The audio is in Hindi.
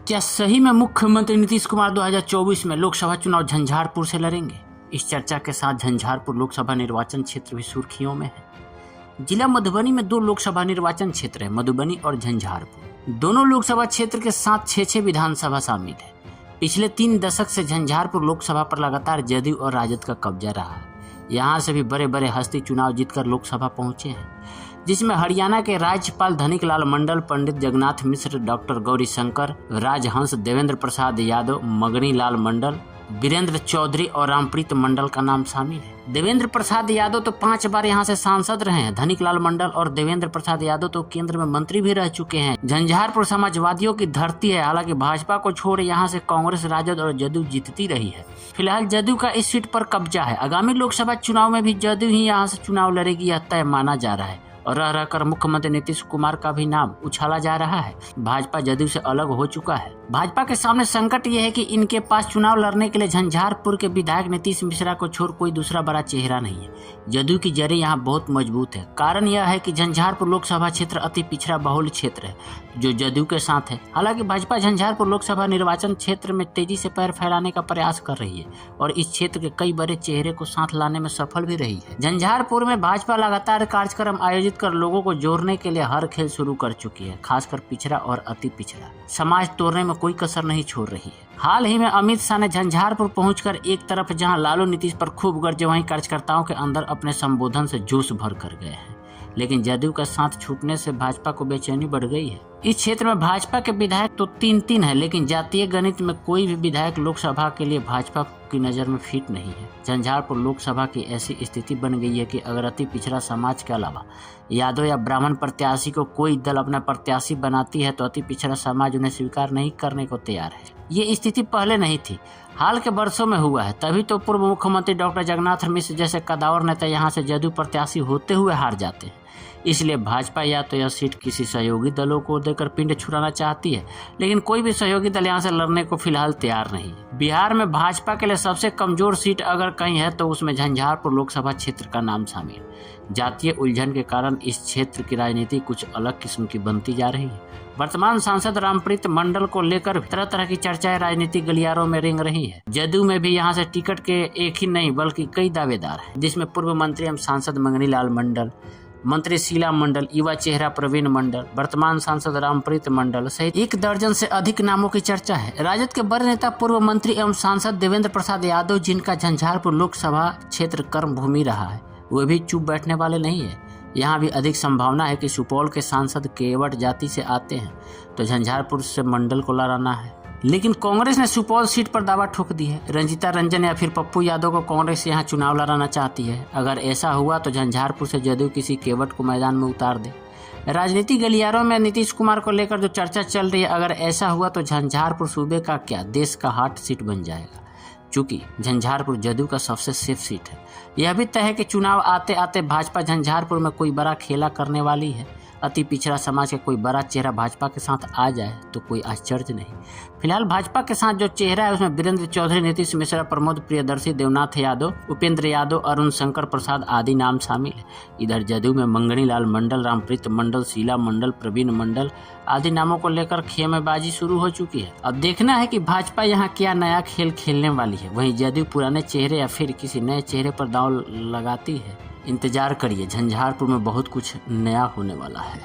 क्या सही में मुख्यमंत्री नीतीश कुमार 2024 में लोकसभा चुनाव झंझारपुर से लड़ेंगे? इस चर्चा के साथ झंझारपुर लोकसभा निर्वाचन क्षेत्र भी सुर्खियों में है। जिला मधुबनी में 2 लोकसभा निर्वाचन क्षेत्र है, मधुबनी और झंझारपुर। दोनों लोकसभा क्षेत्र के साथ 6 विधानसभा शामिल है। पिछले 3 दशक से झंझारपुर लोकसभा पर लगातार जदयू और राजद का कब्जा रहा है। यहाँ से भी बड़े बड़े हस्ती चुनाव जीतकर लोकसभा पहुंचे हैं, जिसमें हरियाणा के राज्यपाल धनिक लाल मंडल, पंडित जगन्नाथ मिश्र, डॉक्टर गौरीशंकर, राजहंस, देवेंद्र प्रसाद यादव, मगनी लाल मंडल, वीरेंद्र चौधरी और रामप्रीत मंडल का नाम शामिल है। देवेंद्र प्रसाद यादव तो 5 बार यहाँ से सांसद रहे हैं। धनिक लाल मंडल और देवेंद्र प्रसाद यादव तो केंद्र में मंत्री भी रह चुके हैं। झंझारपुर समाजवादियों की धरती है। हालांकि भाजपा को छोड़ यहाँ से कांग्रेस, राजद और जदयू जीतती रही है। फिलहाल जदयू का इस सीट पर कब्जा है। आगामी लोकसभा चुनाव में भी जदयू ही यहाँ से चुनाव लड़ेगी, यह तय माना जा रहा है। और रह रहकर मुख्यमंत्री नीतीश कुमार का भी नाम उछाला जा रहा है। भाजपा जदयू से अलग हो चुका है। भाजपा के सामने संकट यह है कि इनके पास चुनाव लड़ने के लिए झंझारपुर के विधायक नीतीश मिश्रा को छोड़ कोई दूसरा बड़ा चेहरा नहीं है। जदयू की जड़ें यहाँ बहुत मजबूत है। कारण यह है कि झंझारपुर लोकसभा क्षेत्र अति पिछड़ा बहुल क्षेत्र है, जो जदयू के साथ है। हालांकि भाजपा झंझारपुर लोकसभा निर्वाचन क्षेत्र में तेजी से पैर फैलाने का प्रयास कर रही है और इस क्षेत्र के कई बड़े चेहरे को साथ लाने में सफल भी रही है। झंझारपुर में भाजपा लगातार कार्यक्रम आयोजित कर लोगों को जोड़ने के लिए हर खेल शुरू कर चुकी है। खासकर पिछड़ा और अति पिछड़ा समाज तोड़ने में कोई कसर नहीं छोड़ रही है। हाल ही में अमित शाह ने झंझारपुर पहुंचकर एक तरफ जहां लालू नीतीश पर खूब गरजे, वहीं कार्यकर्ताओं के अंदर अपने संबोधन से जोश भर कर गए हैं। लेकिन जदयू का साथ छूटने से भाजपा को बेचैनी बढ़ गई है। इस क्षेत्र में भाजपा के विधायक तो 3 है, लेकिन जातीय गणित में कोई भी विधायक लोकसभा के लिए भाजपा की नजर में फिट नहीं है। झंझारपुर लोकसभा की ऐसी स्थिति बन गई है कि अगर अति पिछड़ा समाज के अलावा यादव या ब्राह्मण प्रत्याशी को कोई दल अपना प्रत्याशी बनाती है तो अति पिछड़ा समाज उन्हें स्वीकार नहीं करने को तैयार है। ये स्थिति पहले नहीं थी, हाल के वर्षों में हुआ है। तभी तो पूर्व मुख्यमंत्री डॉक्टर जगन्नाथ मिश्र जैसे कदावर नेता यहाँ से जदयू प्रत्याशी होते हुए हार जाते हैं। इसलिए भाजपा या तो यह सीट किसी सहयोगी दलों को देकर पिंड छुड़ाना चाहती है, लेकिन कोई भी सहयोगी दल यहाँ से लड़ने को फिलहाल तैयार नहीं है। बिहार में भाजपा के लिए सबसे कमजोर सीट अगर कहीं है तो उसमें झंझारपुर लोकसभा क्षेत्र का नाम शामिल। जातीय उलझन के कारण इस क्षेत्र की राजनीति कुछ अलग किस्म की बनती जा रही है। वर्तमान सांसद रामप्रीत मंडल को लेकर तरह तरह की चर्चाएं राजनीतिक गलियारों में रेंग रही है। जदयू में भी यहाँ से टिकट के एक ही नहीं बल्कि कई दावेदार हैं, जिसमें पूर्व मंत्री एवं सांसद मगनी लाल मंडल, मंत्री शीला मंडल, युवा चेहरा प्रवीण मंडल, वर्तमान सांसद रामप्रीत मंडल सहित 1 दर्जन से अधिक नामों की चर्चा है। राजद के बड़े नेता पूर्व मंत्री एवं सांसद देवेंद्र प्रसाद यादव, जिनका झंझारपुर लोकसभा क्षेत्र कर्म भूमि रहा है, वे भी चुप बैठने वाले नहीं है। यहाँ भी अधिक संभावना है कि सुपौल के सांसद केवट जाति से आते हैं तो झंझारपुर से मंडल को लड़ाना है। लेकिन कांग्रेस ने सुपौल सीट पर दावा ठोक दी है। रंजीता रंजन या फिर पप्पू यादव को कांग्रेस यहाँ चुनाव लड़ाना चाहती है। अगर ऐसा हुआ तो झंझारपुर से जदयू किसी केवट को मैदान में उतार दे। राजनीतिक गलियारों में नीतीश कुमार को लेकर जो चर्चा चल रही है, अगर ऐसा हुआ तो झंझारपुर सूबे का क्या देश का हॉट सीट बन जाएगा। चूंकि झंझारपुर जदयू का सबसे सेफ सीट है, यह भी तय है कि चुनाव आते आते भाजपा झंझारपुर में कोई बड़ा खेला करने वाली है। अति पिछड़ा समाज का कोई बड़ा चेहरा भाजपा के साथ आ जाए तो कोई आश्चर्य नहीं। फिलहाल भाजपा के साथ जो चेहरा है उसमें वीरेंद्र चौधरी, नीतीश मिश्रा, प्रमोद प्रियदर्शी, देवनाथ यादव, उपेंद्र यादव, अरुण शंकर प्रसाद आदि नाम शामिल है। इधर जदयू में मंगनी लाल मंडल, रामप्रीत मंडल, शीला मंडल, प्रवीण मंडल आदि नामों को लेकर खेमेबाजी शुरू हो चुकी है। अब देखना है कि भाजपा यहाँ क्या नया खेल खेलने वाली है। वहीं जदयू पुराने चेहरे या फिर किसी नए चेहरे पर दांव लगाती है। इंतजार करिए, झंझारपुर में बहुत कुछ नया होने वाला है।